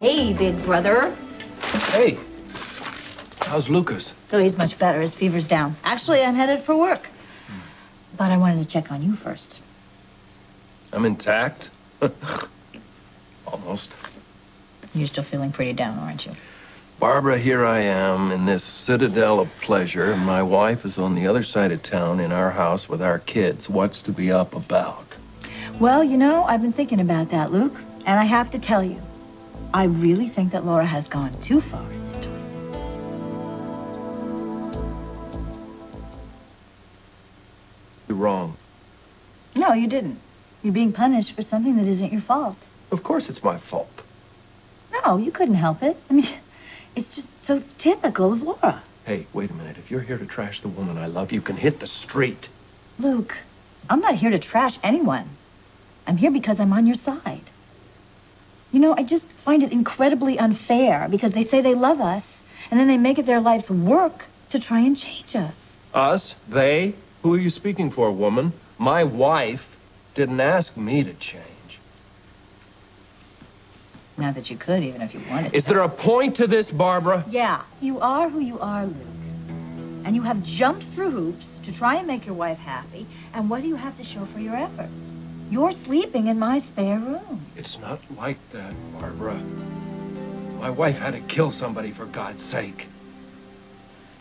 Hey, big brother. Hey, how's Lucas? So he's much better. His fever's down. Actually, I'm headed for work. But I wanted to check on you first. I'm intact. Almost. You're still feeling pretty down, aren't you? Barbara, here I am in this citadel of pleasure, and my wife is on the other side of town in our house with our kids. What's to be up about? Well, you know, I've been thinking about that, Luke. And I have to tell you, I really think that Laura has gone too far this time. You're wrong. No, you didn't. You're being punished for something that isn't your fault. Of course it's my fault. No, you couldn't help it. I mean, it's just so typical of Laura. Hey, wait a minute. If you're here to trash the woman I love, you can hit the street. Luke, I'm not here to trash anyone. I'm here because I'm on your side. You know, I just find it incredibly unfair because they say they love us, and then they make it their life's work to try and change us. Us? They? Who are you speaking for, woman? My wife didn't ask me to change. Not that you could, even if you wanted to. Is there a point to this, Barbara? Yeah, you are who you are, Luke. And you have jumped through hoops to try and make your wife happy, and what do you have to show for your efforts? You're sleeping in my spare room. It's not like that, Barbara. My wife had to kill somebody, for God's sake.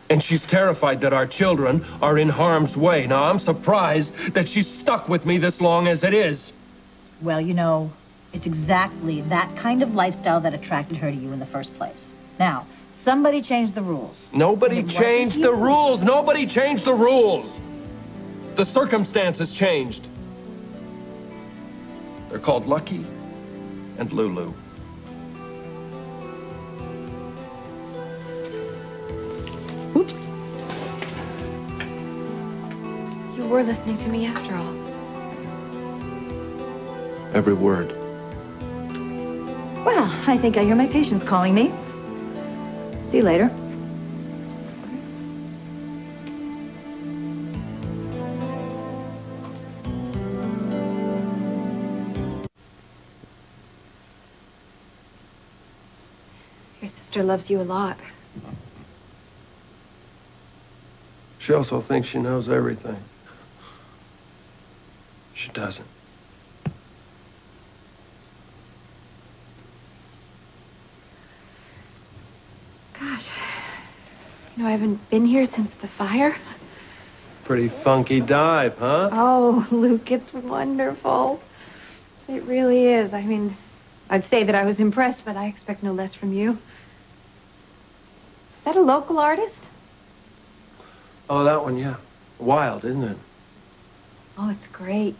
And she's terrified that our children are in harm's way. Now, I'm surprised that she's stuck with me this long as it is. Well, you know, it's exactly that kind of lifestyle that attracted her to you in the first place. Now, somebody changed the rules. Nobody changed the rules. Nobody changed the rules. The circumstances changed. They're called Lucky and Lulu. Oops. You were listening to me after all. Every word. Well, I think I hear my patients calling me. See you later. Your sister loves you a lot. She also thinks she knows everything. She doesn't. Gosh. You know, I haven't been here since the fire. Pretty funky dive, huh? Oh, Luke, it's wonderful. It really is. I mean, I'd say that I was impressed, but I expect no less from you. Is that a local artist? Oh, that one, yeah. Wild, isn't it? Oh, it's great.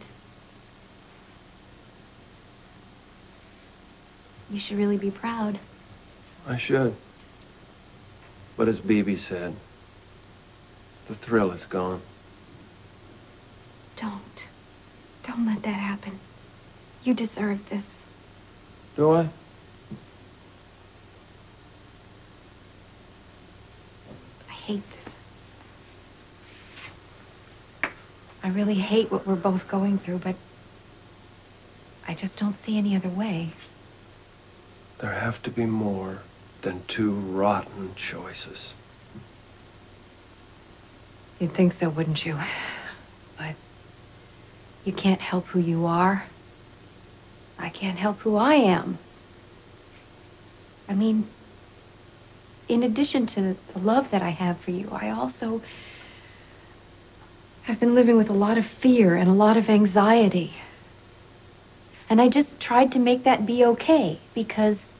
You should really be proud. I should. But as Bibi said, the thrill is gone. Don't let that happen. You deserve this. Do I? I hate this. I really hate what we're both going through, but I just don't see any other way. There have to be more than two rotten choices. You'd think so, wouldn't you? But you can't help who you are. I can't help who I am. I mean, in addition to the love that I have for you, I also have been living with a lot of fear and a lot of anxiety. And I just tried to make that be okay because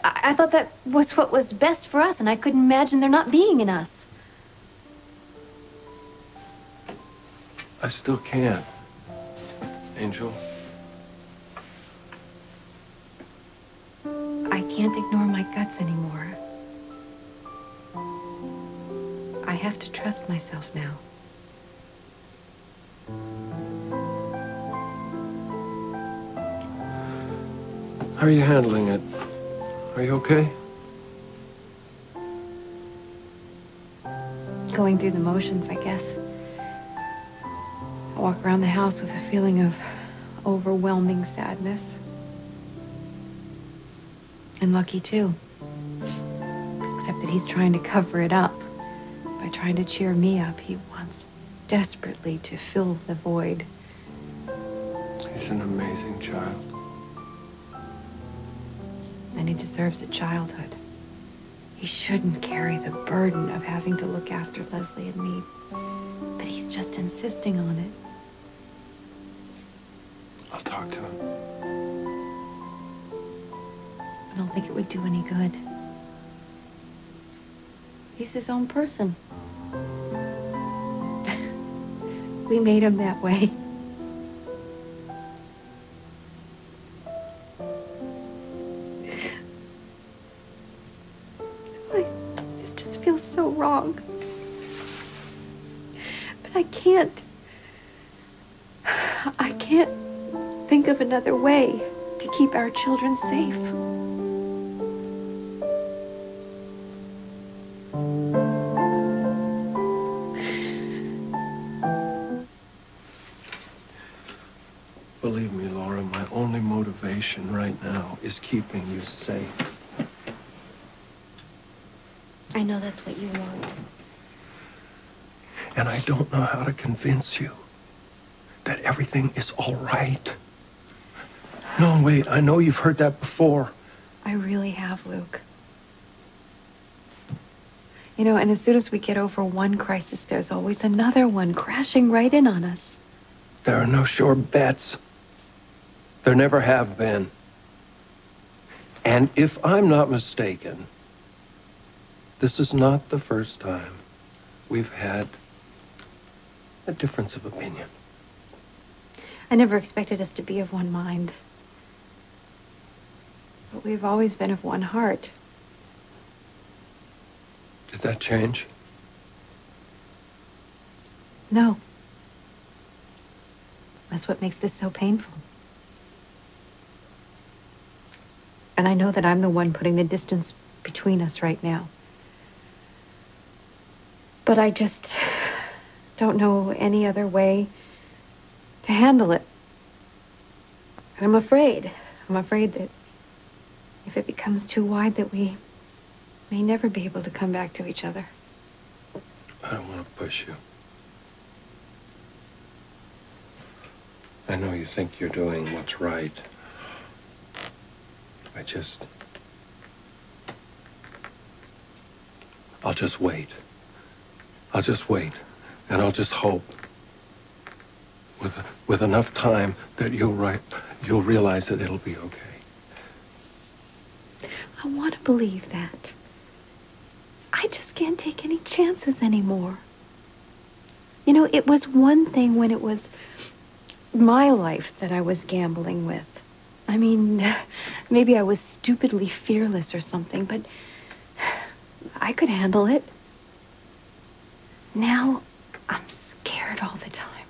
I thought that was what was best for us, and I couldn't imagine there not being in us. I still can't, Angel. I can't ignore my guts anymore. I have to trust myself now. How are you handling it? Are you okay? Going through the motions, I guess. I walk around the house with a feeling of overwhelming sadness. And Lucky, too. Except that he's trying to cover it up. By trying to cheer me up, he wants desperately to fill the void. He's an amazing child. And he deserves a childhood. He shouldn't carry the burden of having to look after Leslie and me. But he's just insisting on it. I'll talk to him. I don't think it would do any good. He's his own person. We made him that way. This just feels so wrong. But I can't think of another way to keep our children safe. Believe me, Laura, my only motivation right now is keeping you safe. I know that's what you want. And I don't know how to convince you that everything is all right. No, wait, I know you've heard that before. I really have, Luke. You know, and as soon as we get over one crisis, there's always another one crashing right in on us. There are no sure bets. There never have been. And if I'm not mistaken, this is not the first time we've had a difference of opinion. I never expected us to be of one mind. But we've always been of one heart. Did that change? No. That's what makes this so painful. And I know that I'm the one putting the distance between us right now. But I just don't know any other way to handle it. And I'm afraid that if it becomes too wide, that we may never be able to come back to each other. I don't want to push you. I know you think you're doing what's right. I'll just wait. I'll just wait. And I'll just hope with enough time that you'll realize that it'll be okay. I want to believe that. I just can't take any chances anymore. You know, it was one thing when it was my life that I was gambling with. I mean, maybe I was stupidly fearless or something, but I could handle it. Now, I'm scared all the time.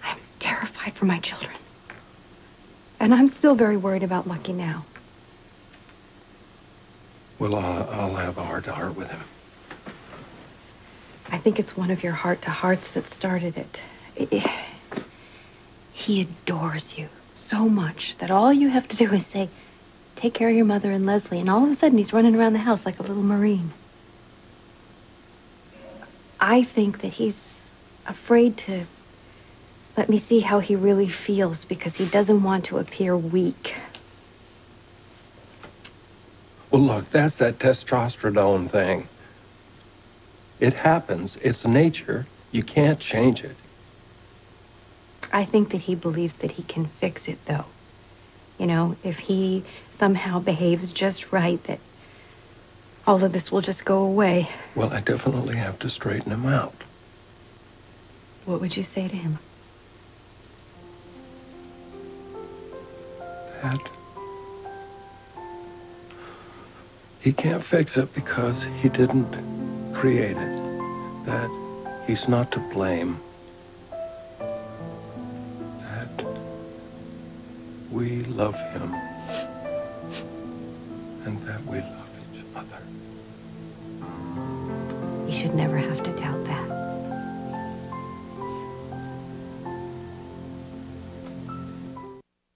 I'm terrified for my children. And I'm still very worried about Lucky now. Well, I'll have a heart-to-heart with him. I think it's one of your heart-to-hearts that started it. He adores you so much that all you have to do is say, take care of your mother and Leslie, and all of a sudden he's running around the house like a little Marine. I think that he's afraid to let me see how he really feels because he doesn't want to appear weak. Well, look, that's that testosterone thing. It happens. It's nature. You can't change it. I think that he believes that he can fix it, though. You know, if he somehow behaves just right, that all of this will just go away. Well, I definitely have to straighten him out. What would you say to him? That he can't fix it because he didn't create it. That he's not to blame. That we love him. And that we love each other. You should never have to doubt that.